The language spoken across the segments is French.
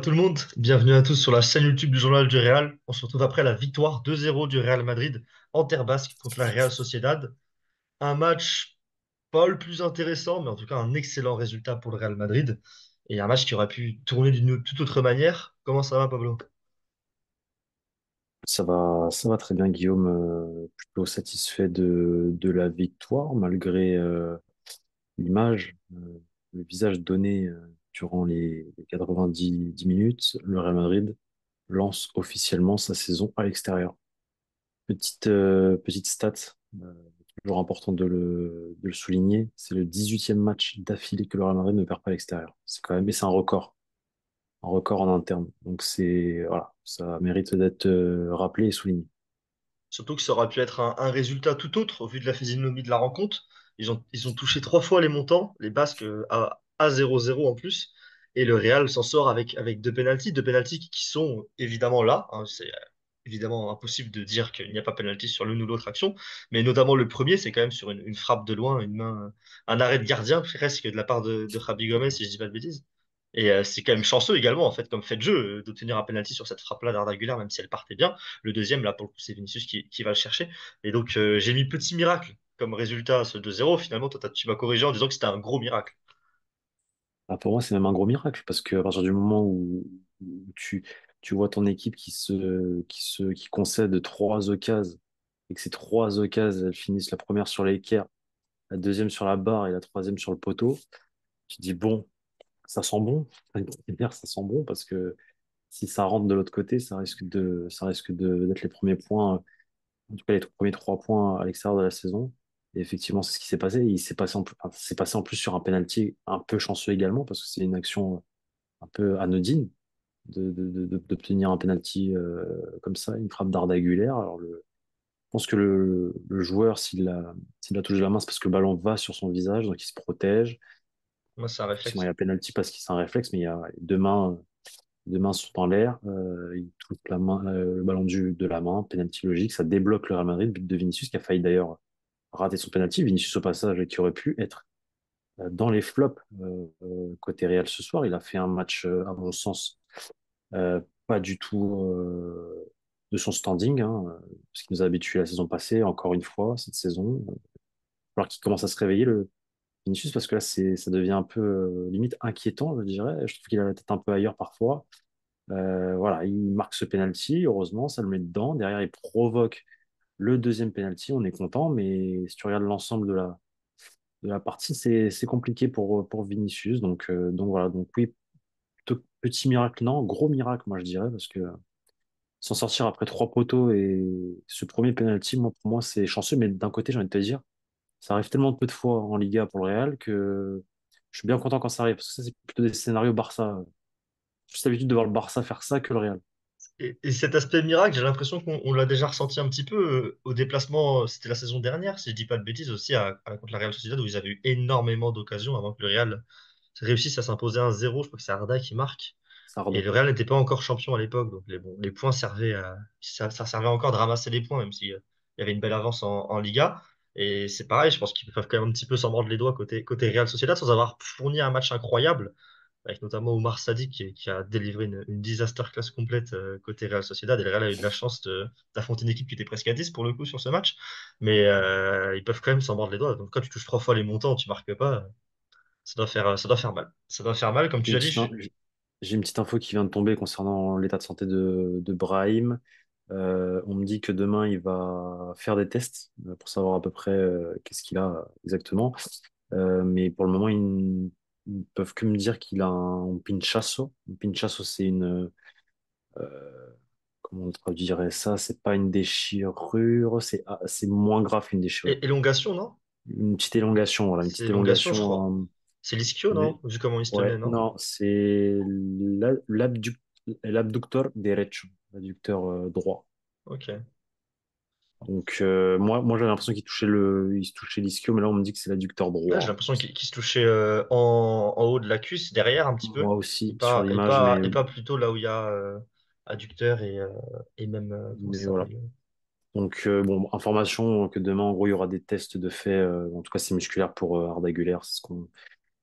tout le monde, bienvenue à tous sur la chaîne YouTube du Journal du Real. On se retrouve après la victoire 2-0 du Real Madrid en terre basque contre la Real Sociedad. Un match pas le plus intéressant, mais en tout cas un excellent résultat pour le Real Madrid. Et un match qui aurait pu tourner d'une toute autre manière. Comment ça va, Pablo? Ça va très bien, Guillaume. Plutôt satisfait de la victoire, malgré l'image, le visage donné durant les 90 minutes. Le Real Madrid lance officiellement sa saison à l'extérieur. Petite stat, euh, toujours important de le souligner, c'est le 18e match d'affilée que le Real Madrid ne perd pas à l'extérieur. C'est quand même, et c'est un record en interne. Donc voilà, ça mérite d'être rappelé et souligné. Surtout que ça aurait pu être un résultat tout autre au vu de la physionomie de la rencontre. Ils ont touché trois fois les montants, les Basques à 0-0 en plus. Et le Real s'en sort avec deux pénaltys qui sont évidemment là, hein. C'est évidemment impossible de dire qu'il n'y a pas pénalty sur l'une ou l'autre action. Mais notamment le premier, c'est quand même sur une frappe de loin, une main, un arrêt de gardien presque de la part de Javi Gomez, si je dis pas de bêtises. Et c'est quand même chanceux également, en fait, comme fait de jeu, d'obtenir un penalty sur cette frappe-là d'Arda Güler, même si elle partait bien. Le deuxième, là, pour le coup, c'est Vinicius qui va le chercher. Et donc, j'ai mis petit miracle comme résultat à ce 2-0. Finalement, toi, tu m'as corrigé en disant que c'était un gros miracle. Ah, pour moi, c'est même un gros miracle parce que à partir du moment où tu vois ton équipe qui concède trois occasions et que ces trois occasions, elles finissent la première sur l'équerre, la deuxième sur la barre et la troisième sur le poteau, tu te dis bon, ça sent bon. Enfin, dire, ça sent bon parce que si ça rentre de l'autre côté, ça risque d'être les premiers points, en tout cas les premiers 3 points à l'extérieur de la saison. Et effectivement, c'est ce qui s'est passé. Et il s'est passé enfin, c'est passé en plus sur un penalty un peu chanceux également parce que c'est une action un peu anodine d'obtenir un penalty comme ça, une frappe d'Arda Güler. Je pense que le joueur, s'il a touché la main, c'est parce que le ballon va sur son visage, donc il se protège. Moi, c'est un Sinon, il y réflexe. a penalty parce qu'il c'est un réflexe, mais il y a deux mains sont en l'air. Il touche le ballon de la main, penalty logique, ça débloque le Real Madrid, but de Vinicius qui a failli d'ailleurs rater son penalty. Vinicius au passage qui aurait pu être dans les flops côté Real ce soir. Il a fait un match, à mon sens, pas du tout de son standing, hein, ce qui nous a habitués la saison passée, encore une fois, cette saison. Alors qu'il commence à se réveiller, le Vinicius, parce que là, ça devient un peu limite inquiétant, je dirais. Je trouve qu'il a la tête un peu ailleurs parfois. Voilà, il marque ce penalty, heureusement, ça le met dedans. Derrière, il provoque le deuxième penalty, on est content, mais si tu regardes l'ensemble de la partie, c'est compliqué pour Vinicius. Donc voilà, donc oui, petit miracle, non, gros miracle, moi je dirais, parce que s'en sortir après trois poteaux et ce premier penalty, moi, pour moi, c'est chanceux. Mais d'un côté, j'ai envie de te dire, ça arrive tellement peu de fois en Liga pour le Real que je suis bien content quand ça arrive. Parce que ça, c'est plutôt des scénarios Barça. J'ai plus l'habitude de voir le Barça faire ça que le Real. Et cet aspect miracle, j'ai l'impression qu'on l'a déjà ressenti un petit peu au déplacement, c'était la saison dernière, si je dis pas de bêtises, aussi contre la Real Sociedad, où ils avaient eu énormément d'occasions avant que le Real réussisse à s'imposer 1-0. Je crois que c'est Arda qui marque. Ça Et arde. le Real n'était pas encore champion à l'époque, donc les points ça servait encore de ramasser les points, même s'il y avait une belle avance en Liga. Et c'est pareil, je pense qu'ils peuvent quand même un petit peu s'en mordre les doigts côté Real Sociedad, sans avoir fourni un match incroyable, avec notamment Oumar Sadi qui a délivré une disaster class complète côté Real Sociedad. Et le Real a eu de la chance d'affronter une équipe qui était presque à 10 pour le coup sur ce match. Mais ils peuvent quand même s'en mordre les doigts. Donc quand tu touches trois fois les montants, tu marques pas, ça doit faire mal. Ça doit faire mal, comme tu J'ai une l'as dit. petite, in- j'ai une petite info qui vient de tomber concernant l'état de santé de Brahim. On me dit que demain, il va faire des tests pour savoir à peu près qu'est-ce qu'il a exactement. Mais pour le moment, ils peuvent que me dire qu'il a un pinchazo. Un pinchazo, c'est comment on traduirait ça? C'est pas une déchirure, c'est moins grave qu'une déchirure. Élongation, non? Une petite élongation, voilà, une C'est petite élongation, je élongation. crois. C'est l'ischio, Mais non? Vu comment il se tenait, ouais, non? non, c'est l'abducteur derecho, l'abducteur droit. Ok. Donc moi j'avais l'impression il se touchait l'ischio, mais là on me dit que c'est l'adducteur Là, j'ai droit. l'impression qu'il se touchait en haut de la cuisse, derrière un petit peu, Moi et aussi sur pas, et l'image, pas, et pas plutôt là où il y a adducteur et même, comment mais ça voilà. s'appelle? Donc bon, information que demain en gros il y aura des tests de fait. En tout cas c'est musculaire pour Arda Güler,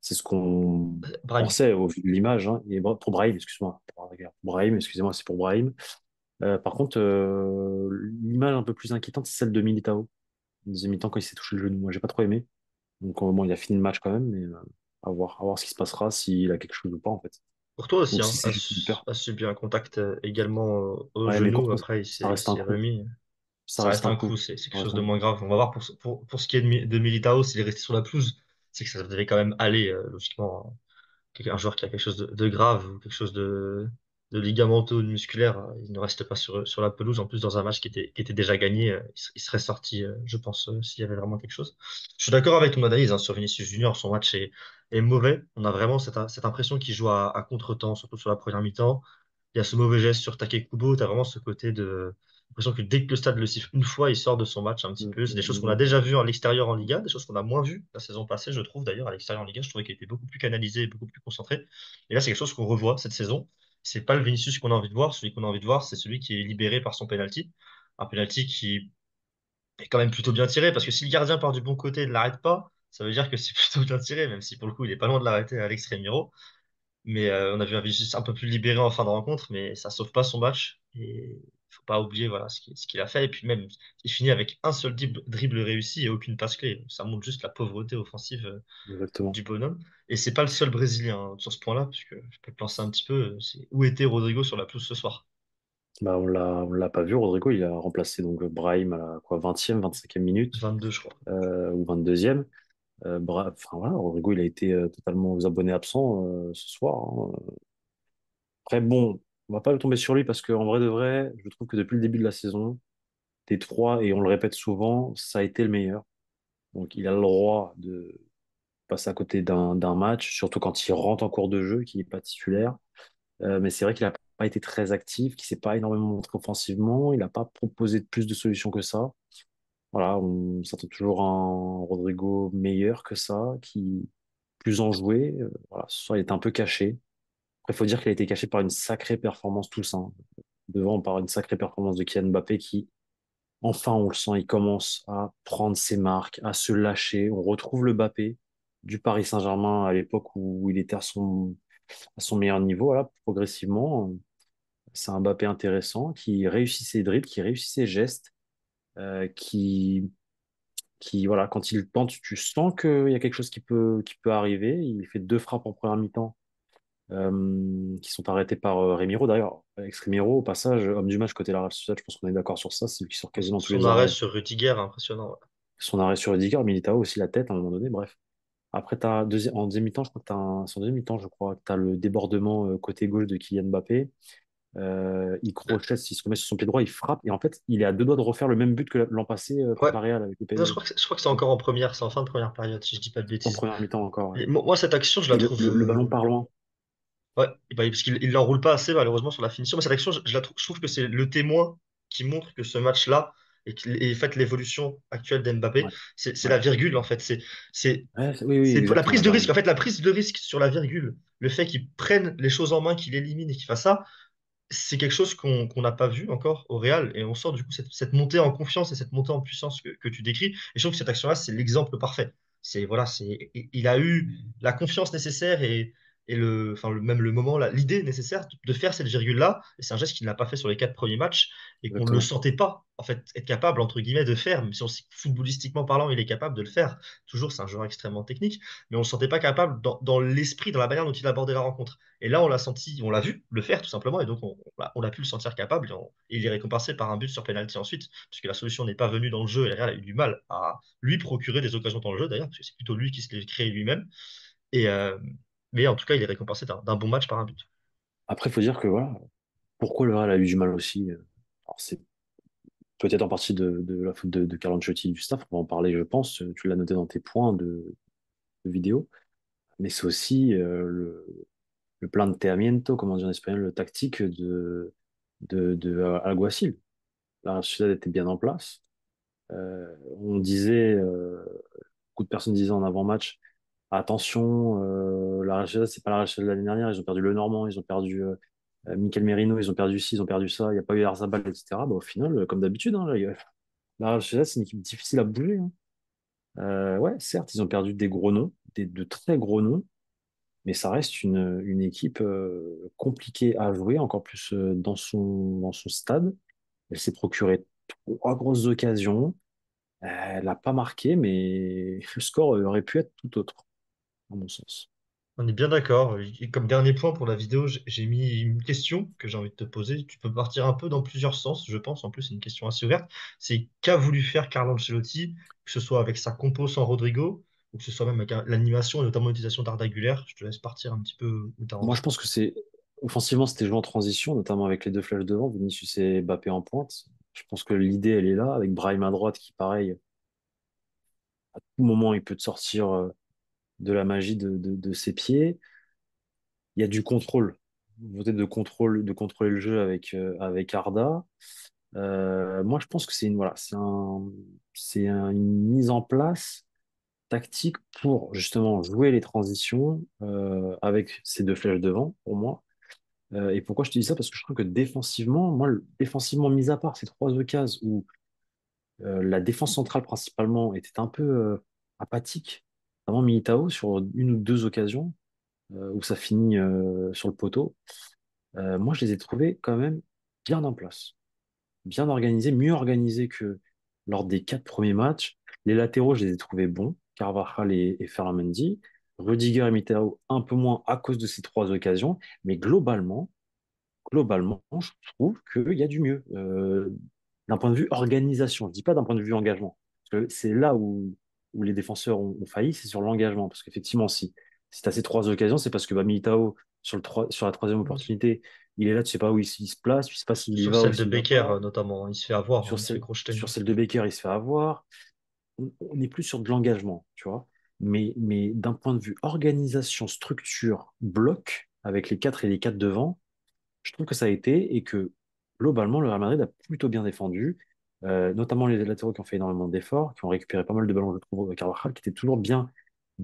C'est ce qu'on Brahim. pensait au vu de l'image, hein. Et pour Brahim, excuse-moi. Pour Brahim, excusez-moi, c'est pour Brahim. Par contre, l'image un peu plus inquiétante, c'est celle de Militao. Deuxième mi-temps, quand il s'est touché le genou. Moi, j'ai pas trop aimé. Donc, bon, il a fini le match quand même, mais à voir ce qui se passera, s'il a quelque chose ou pas, en fait. Pour toi Ou aussi, si hein, c'est juste une peur. a subi un contact également au Ouais, mais genou. Courtois, Après, ça il reste un s'est coup. remis. Ça Ça reste reste un un coup. coup, c'est quelque Ça chose reste de un moins coup. grave. On va voir pour ce qui est de Militao, s'il est resté sur la pelouse, c'est que ça devait quand même aller, logiquement. Un joueur qui a quelque chose de grave ou quelque chose de ligamenteux ou de musculaire, il ne reste pas sur la pelouse. En plus, dans un match qui était déjà gagné, il serait sorti, je pense, s'il y avait vraiment quelque chose. Je suis d'accord avec ton analyse hein, sur Vinicius Junior. Son match est mauvais. On a vraiment cette impression qu'il joue à contre-temps, surtout sur la première mi-temps. Il y a ce mauvais geste sur Take Kubo. Tu as vraiment ce côté de l'impression que dès que le stade le siffle une fois, il sort de son match un petit Mm, peu. C'est des mm, choses qu'on a mm, déjà vues à l'extérieur en Liga, des choses qu'on a moins vues la saison passée, je trouve d'ailleurs, à l'extérieur en Liga. Je trouvais qu'il était beaucoup plus canalisé, beaucoup plus concentré. Et là, c'est quelque chose qu'on revoit cette saison. C'est pas le Vinicius qu'on a envie de voir. Celui qu'on a envie de voir, c'est celui qui est libéré par son penalty. Un penalty qui est quand même plutôt bien tiré, parce que si le gardien part du bon côté et ne l'arrête pas, ça veut dire que c'est plutôt bien tiré, même si pour le coup, il est pas loin de l'arrêter à l'extrémiro. Mais on a vu un Vinicius un peu plus libéré en fin de rencontre, mais ça sauve pas son match. Et il faut pas oublier voilà, ce qu'il a fait. Et puis même, il finit avec un seul dribble réussi et aucune passe clé. Ça montre juste la pauvreté offensive exactement. du bonhomme. Et c'est pas le seul Brésilien hein, sur ce point-là, puisque je peux te lancer un petit peu. C'est où était Rodrigo sur la pelouse ce soir? Bah, on l'a pas vu. Rodrigo, il a remplacé donc Brahim à la quoi, 20e, 25e minute, 22, je crois. ou 22e. Enfin, voilà, Rodrigo, il a été totalement aux abonnés absents ce soir, hein. Après, bon, on va pas tomber sur lui parce qu'en vrai de vrai, je trouve que depuis le début de la saison, des trois, et on le répète souvent, ça a été le meilleur. Donc, il a le droit de passer à côté d'un match, surtout quand il rentre en cours de jeu, qu'il n'est pas titulaire. Mais c'est vrai qu'il n'a pas été très actif, qu'il s'est pas énormément montré offensivement, il n'a pas proposé plus de solutions que ça. Voilà, on s'attend toujours à un Rodrigo meilleur que ça, qui plus enjoué. Voilà, ce soir, il était un peu caché. Après, il faut dire qu'il a été caché par une sacrée performance tous, hein. Devant, par une sacrée performance de Kylian Mbappé qui, enfin, on le sent, il commence à prendre ses marques, à se lâcher. On retrouve le Mbappé du Paris Saint-Germain à l'époque où il était à son meilleur niveau, voilà, progressivement. C'est un Mbappé intéressant qui réussit ses dribbles, qui réussit ses gestes, euh, qui, voilà, quand il tente, tu sens qu'il y a quelque chose qui peut arriver. Il fait deux frappes en première mi-temps qui sont arrêtés par Remiro. D'ailleurs, Alex Remiro, au passage, homme du match côté la Real Sociedad, je pense qu'on est d'accord sur ça. C'est lui qui sort quasiment tous Son les arrêt arrêts. sur Rudiger, impressionnant. Ouais. Son arrêt sur Rudiger, Militao aussi la tête à un moment donné. Bref. Après, en deuxième mi-temps, je crois que c'est en deuxième mi-temps, je crois que tu as le débordement côté gauche de Kylian Mbappé. Il crochette, il se remet sur son pied droit, il frappe. Et en fait, il est à deux doigts de refaire le même but que l'an passé Ouais. contre la Real avec le Non, PSG. je crois que c'est encore en première, c'est en fin de première période, si je dis pas de En bêtises. première mi-temps encore, ouais. Et moi, cette action, je la Et trouve. le ballon part loin. Ouais, et bah, parce qu'il il l'enroule pas assez, malheureusement, sur la finition. Mais cette action, je trouve que c'est le témoin qui montre que ce match-là, et en fait, l'évolution actuelle d'Mbappé, Ouais, c'est ouais. la virgule, en fait. C'est Ouais, oui, oui, c'est la prise exactement. de risque. En fait, la prise de risque sur la virgule, le fait qu'il prenne les choses en main, qu'il élimine et qu'il fasse ça, c'est quelque chose qu'on n'a pas vu encore au Real. Et on sort du coup cette montée en confiance et cette montée en puissance que tu décris. Et je trouve que cette action-là, c'est l'exemple parfait. Voilà, il a eu la confiance nécessaire et même le moment, l'idée nécessaire de faire cette virgule-là. Et c'est un geste qu'il n'a pas fait sur les 4 premiers matchs et qu'on ne le Exactement. sentait pas, en fait, être capable, entre guillemets, de faire. Même si on sait que footballistiquement parlant, il est capable de le faire. Toujours, c'est un joueur extrêmement technique, mais on ne le sentait pas capable dans l'esprit, dans la manière dont il abordait la rencontre. Et là, on l'a senti, on l'a vu le faire tout simplement, et donc on a pu le sentir capable, et il est récompensé par un but sur penalty ensuite, puisque la solution n'est pas venue dans le jeu, et le Real a eu du mal à lui procurer des occasions dans le jeu d'ailleurs, parce que c'est plutôt lui qui se les crée lui-même. Et, mais en tout cas, il est récompensé d'un bon match par un but. Après, il faut dire que voilà, pourquoi le Real a eu du mal aussi. Alors, c'est peut-être en partie de la faute de Carlo Ancelotti et du staff, on va en parler, je pense. Tu l'as noté dans tes points de vidéo. Mais c'est aussi le planteamiento, comment on dit en espagnol, le tactique de Alguacil. La Real Sociedad était bien en place. On disait, beaucoup de personnes disaient en avant-match, attention, la Real Sociedad, c'est pas la Real Sociedad de l'année dernière, ils ont perdu Le Normand, ils ont perdu Mikel Merino, ils ont perdu ci, ils ont perdu ça, il n'y a pas eu Arzabal, etc. Bah, au final, comme d'habitude, hein, la Real Sociedad, c'est une équipe difficile à bouger, hein. Ouais, certes, ils ont perdu des gros noms, de très gros noms, mais ça reste une équipe compliquée à jouer, encore plus dans son stade. Elle s'est procuré trois grosses occasions. Elle n'a pas marqué, mais le score aurait pu être tout autre, à mon sens. On est bien d'accord. Et comme dernier point pour la vidéo, j'ai mis une question que j'ai envie de te poser. Tu peux partir un peu dans plusieurs sens, je pense. En plus, c'est une question assez ouverte. C'est qu'a voulu faire Carlo Ancelotti, que ce soit avec sa compo sans Rodrigo, ou que ce soit même avec l'animation et notamment l'utilisation d'Arda Güler. Je te laisse partir un petit peu où tu as Moi, envie. je pense que c'est offensivement, c'était joué en transition, notamment avec les deux flèches devant, Vinicius et Mbappé en pointe. Je pense que l'idée, elle est là, avec Brahim à droite qui, pareil, à tout moment, il peut te sortir de la magie de ses pieds. Il y a du contrôle, une volonté de contrôler le jeu avec Arda. Moi, je pense que c'est une, voilà, une mise en place tactique pour justement jouer les transitions avec ces deux flèches devant, pour moi. Et pourquoi je te dis ça? Parce que je trouve que défensivement, moi, défensivement, mis à part ces trois occasions où la défense centrale principalement était un peu apathique, notamment Militao sur une ou deux occasions où ça finit sur le poteau. Moi, je les ai trouvés quand même bien en place, bien organisés, mieux organisés que lors des quatre premiers matchs. Les latéraux, je les ai trouvés bons, Carvajal et Ferland Mendy. Rudiger et Militao un peu moins à cause de ces trois occasions, mais globalement, je trouve qu'il y a du mieux. D'un point de vue organisation, je dis pas d'un point de vue engagement. Parce que c'est là où les défenseurs ont failli, c'est sur l'engagement. Parce qu'effectivement, si tu as ces trois occasions, c'est parce que bah, Militao, sur la troisième opportunité, il est là, tu sais pas où il se place, tu sais pas s'il y Sur va ou celle de s'il y va Becker, pas. notamment, il se fait avoir, hein, il se fait crocheter. Sur celle de Becker, il se fait avoir. On est plus sur de l'engagement, tu vois. Mais d'un point de vue organisation, structure, bloc, avec les quatre et les quatre devant, je trouve que ça a été et que globalement, le Real Madrid a plutôt bien défendu, notamment les latéraux qui ont fait énormément d'efforts, qui ont récupéré pas mal de ballons, je trouve, Carvajal, qui était toujours bien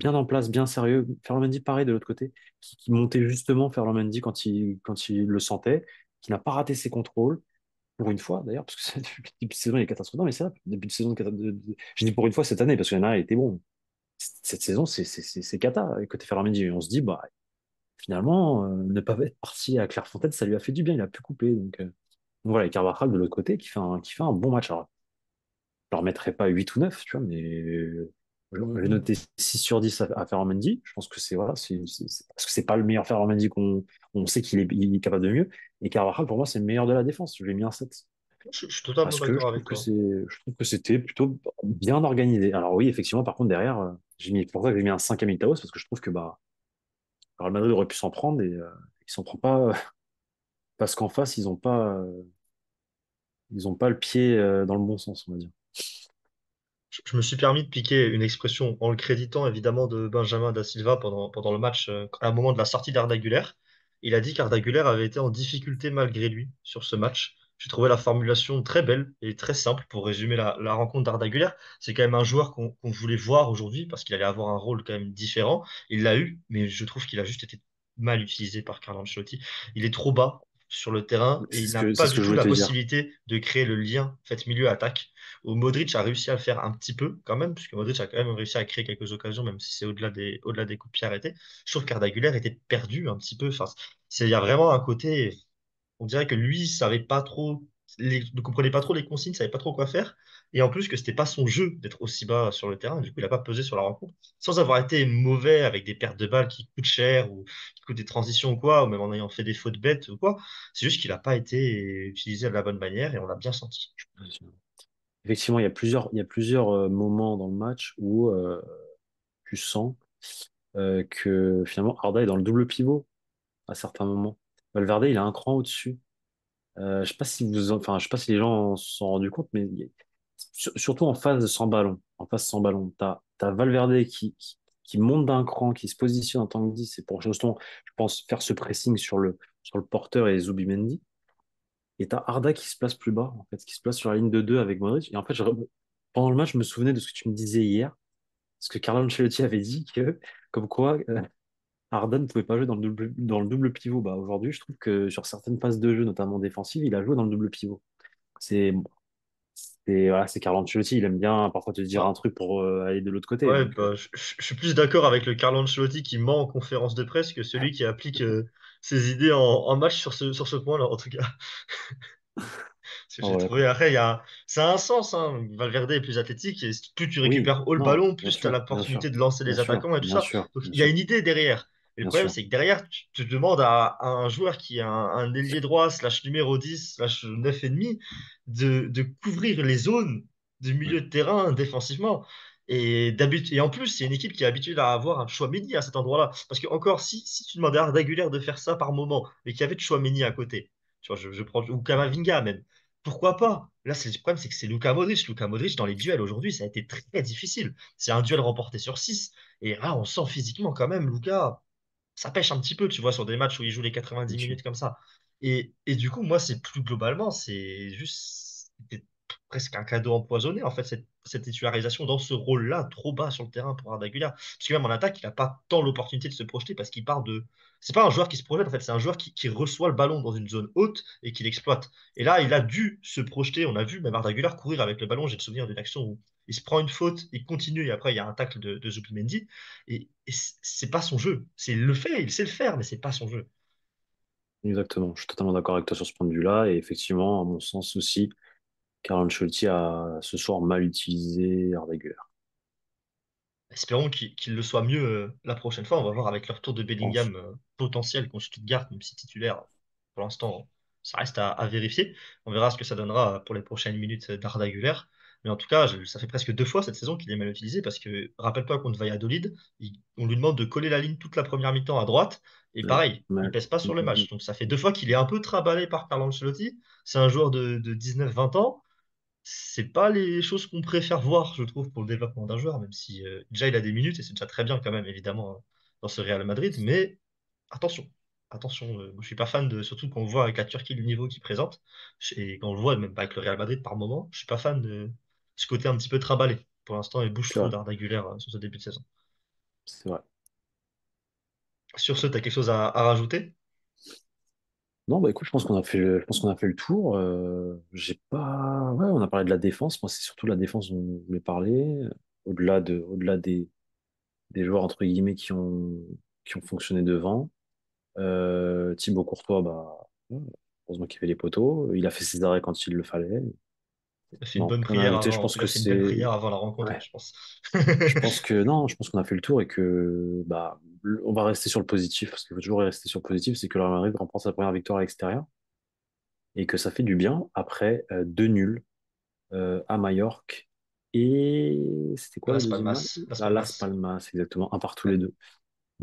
en place, bien sérieux. Ferland Mendy, pareil, de l'autre côté, qui montait justement Ferland Mendy quand il le sentait, qui n'a pas raté ses contrôles, pour une fois d'ailleurs, parce que depuis le début de saison, il est catastrophique. Non, mais c'est ça, début de saison, je dis pour une fois cette année, parce qu'il y en a, il était bon. Cette saison, c'est cata, côté Ferland Mendy. Et on se dit, bah, finalement, ne pas être parti à Clairefontaine, ça lui a fait du bien, il a pu couper. Donc voilà, et Carvajal de l'autre côté qui fait un bon match. Alors, je ne leur mettrai pas 8 ou 9 tu vois, mais j'ai noté 6 sur 10 à Ferland Mendy. Je pense que c'est voilà, parce que c'est pas le meilleur Ferland Mendy qu'on on sait il est capable de mieux. Et Carvajal, pour moi, c'est le meilleur de la défense. Je lui ai mis un 7. Je suis totalement Parce que d'accord avec toi. je trouve que c'était plutôt bien organisé. Alors oui, effectivement, par contre, derrière, pour ça que j'ai mis un 5 à Militaos, parce que je trouve que bah, le Real Madrid aurait pu s'en prendre et il s'en prend pas parce qu'en face, ils ont pas le pied dans le bon sens, on va dire. Je me suis permis de piquer une expression en le créditant évidemment de Benjamin Da Silva pendant le match, à un moment de la sortie d'Arda Güler. Il a dit qu'Arda Güler avait été en difficulté malgré lui sur ce match. J'ai trouvé la formulation très belle et très simple pour résumer la rencontre d'Arda Güler. C'est quand même un joueur qu'on voulait voir aujourd'hui parce qu'il allait avoir un rôle quand même différent. Il l'a eu, mais je trouve qu'il a juste été mal utilisé par Carlo Ancelotti. Il est trop bas sur le terrain et il n'a C'est pas ce du que je tout voulais la te dire. possibilité de créer le lien fait milieu-attaque où Modric a réussi à le faire un petit peu quand même, puisque Modric a quand même réussi à créer quelques occasions, même si c'est au-delà des coups de pied arrêtés. Je trouve qu'Arda Güler était perdu un petit peu. Enfin, il y a vraiment un côté, on dirait que lui savait pas trop, ne comprenait pas trop les consignes, savait pas trop quoi faire. Et en plus que c'était pas son jeu d'être aussi bas sur le terrain, du coup il a pas pesé sur la rencontre, sans avoir été mauvais avec des pertes de balles qui coûtent cher ou qui coûtent des transitions ou quoi, ou même en ayant fait des fautes bêtes ou quoi. C'est juste qu'il a pas été utilisé de la bonne manière et on l'a bien senti. Effectivement, il y a plusieurs moments dans le match où tu sens que finalement Arda est dans le double pivot à certains moments. Valverde, il a un cran au-dessus. Je sais pas si les gens s'en sont rendus compte, mais surtout en phase sans ballon, t'as Valverde qui monte d'un cran, qui se positionne en tant que 10, c'est pour justement, je pense, faire ce pressing sur le porteur et Zubimendi. Et t'as Arda qui se place plus bas, en fait, qui se place sur la ligne de 2 avec Modric. Et en fait, pendant le match, je me souvenais de ce que tu me disais hier, parce que Carlo Ancelotti avait dit que, comme quoi, Arda ne pouvait pas jouer dans le double pivot. Bah, aujourd'hui, je trouve que sur certaines phases de jeu, notamment défensives, il a joué dans le double pivot. C'est Et voilà, c'est Carlo Ancelotti, il aime bien parfois te dire un Bah, truc pour aller de l'autre côté. ouais, Donc, bah, je suis plus d'accord avec le Carlo Ancelotti qui ment en conférence de presse que celui qui applique ses idées en match sur ce point-là, en tout cas. Parce que j'ai voilà, trouvé, quoi. après, ça a un sens, hein. Valverde est plus athlétique et plus tu Oui, récupères haut le non, ballon, bien plus tu as sûr, bien l'opportunité sûr, de lancer bien les sûr, attaquants et tout bien ça. sûr, Donc bien il y a sûr, une idée derrière. Et le bien problème, sûr. c'est que derrière, tu te demandes à un joueur qui est un ailier droit, slash numéro 10 slash 9 et demi, de couvrir les zones du Mm. milieu de terrain défensivement. Et en plus, c'est une équipe qui est habituée à avoir un Tchouaméni à cet endroit-là. Parce que encore, si tu demandais à Arda Güler de faire ça par moment, mais qu'il y avait Tchouaméni à côté, tu vois, je prends, ou Kamavinga même, pourquoi pas? Là, le problème, c'est que c'est Luka Modric. Luka Modric, dans les duels aujourd'hui, ça a été très difficile. C'est un duel remporté sur 6. Et là, on sent physiquement quand même, Luka, ça pêche un petit peu, tu vois, sur des matchs où il joue les 90 Bien sûr. minutes comme ça. Et du coup, moi, c'est plus globalement, c'est juste c'était presque un cadeau empoisonné, en fait, cette titularisation dans ce rôle-là, trop bas sur le terrain pour Arda Güler. Parce que même en attaque, il n'a pas tant l'opportunité de se projeter parce qu'il part de. C'est pas un joueur qui se projette, en fait, c'est un joueur qui reçoit le ballon dans une zone haute et qui l'exploite. Et là, il a dû se projeter. On a vu même Arda Güler courir avec le ballon. J'ai le souvenir d'une action où il se prend une faute, il continue, et après, il y a un tacle de Zubimendi. Et c'est pas son jeu. C'est il le fait, il sait le faire, mais c'est pas son jeu. Exactement. Je suis totalement d'accord avec toi sur ce point de vue-là. Et effectivement, à mon sens aussi, Carlo Ancelotti a ce soir mal utilisé Arda Güler. Espérons qu'il le soit mieux la prochaine fois. On va voir avec le retour de Pense. Bellingham potentiel contre Stuttgart, même si titulaire, pour l'instant, ça reste à vérifier. On verra ce que ça donnera pour les prochaines minutes d'Arda Güler. Mais en tout cas, ça fait presque 2 fois cette saison qu'il est mal utilisé parce que, rappelle-toi, contre Valladolid, on lui demande de coller la ligne toute la première mi-temps à droite. Et Ouais. pareil, il Ouais. pèse pas Mm, sur le mm, mm. match. Donc ça fait 2 fois qu'il est un peu trimballé par Carlo Ancelotti. C'est un joueur de 19-20 ans. C'est pas les choses qu'on préfère voir, je trouve, pour le développement d'un joueur, même si déjà il a des minutes et c'est déjà très bien quand même, évidemment, dans ce Real Madrid. Mais attention, attention, moi, je suis pas fan de, surtout quand on voit avec la Turquie le niveau qu'il présente, et quand on le voit même pas avec le Real Madrid par moment, je suis pas fan de ce côté un petit peu trimballé. Pour l'instant, il bouge C'est trop vrai. d'Arda Güler sur ce début de saison. C'est vrai. Sur ce, tu as quelque chose à rajouter? Non, bah écoute, je pense qu'on a fait le tour. J'ai pas, ouais, on a parlé de la défense. Moi, c'est surtout la défense dont je voulais parler. Au-delà des joueurs entre guillemets qui ont fonctionné devant. Thibaut Courtois, bah, ouais, heureusement qu'il fait les poteaux. Il a fait ses arrêts quand il le fallait. Il a fait une Non, bonne rien à prière ajouter. Je avant, pense il a que fait une belle c'est, prière avant la rencontre, ouais, je pense. je pense que non, je pense qu'on a fait le tour et que, bah, on va rester sur le positif parce qu'il faut toujours rester sur le positif. C'est que le Real Madrid remporte sa première victoire à l'extérieur et que ça fait du bien après deux nuls à Majorque. Et c'était quoi le Las deuxième match? Palmas, Las À Las Palmas. Palmas, exactement, un partout les Ouais. deux.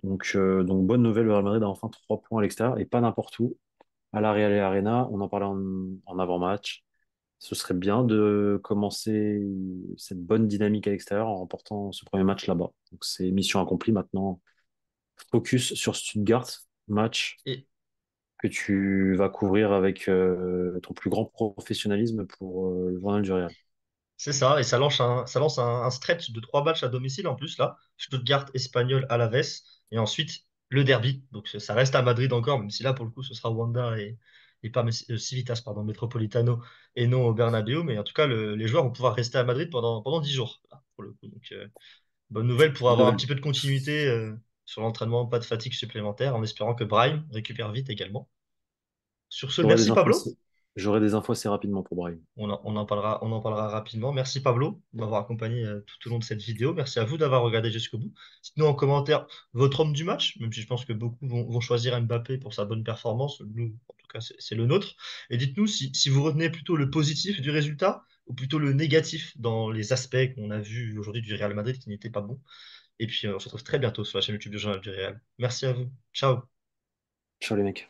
Donc bonne nouvelle, le Real Madrid a enfin 3 points à l'extérieur et pas n'importe où. À la Real Arena, on en parlait en avant-match. Ce serait bien de commencer cette bonne dynamique à l'extérieur en remportant ce premier match là-bas. Donc c'est mission accomplie maintenant. Focus sur Stuttgart, match Et que tu vas couvrir avec ton plus grand professionnalisme pour le journal du Real. c'est ça, et ça lance un stretch de 3 matchs à domicile en plus, là. Stuttgart, Espagnol, Alaves, et ensuite le derby. Donc ça reste à Madrid encore, même si là, pour le coup, ce sera Wanda et pas Civitas, pardon, Metropolitano, et non au Bernabéu. Mais en tout cas, les joueurs vont pouvoir rester à Madrid pendant 10 jours, là, pour le coup. Donc, bonne nouvelle pour Bonne avoir un nouvelle. petit peu de continuité sur l'entraînement, pas de fatigue supplémentaire, en espérant que Brahim récupère vite également. Sur ce, J'aurai merci des infos Pablo. assez, j'aurai des infos assez rapidement pour Brahim. On en parlera rapidement. Merci Pablo de m'avoir accompagné tout au long de cette vidéo. Merci à vous d'avoir regardé jusqu'au bout. Dites-nous en commentaire votre homme du match, même si je pense que beaucoup vont choisir Mbappé pour sa bonne performance. Nous, en tout cas, c'est le nôtre. Et dites-nous si vous retenez plutôt le positif du résultat ou plutôt le négatif dans les aspects qu'on a vus aujourd'hui du Real Madrid qui n'étaient pas bons. Et puis, on se retrouve très bientôt sur la chaîne YouTube du Journal du Real. Merci à vous. Ciao. Ciao les mecs.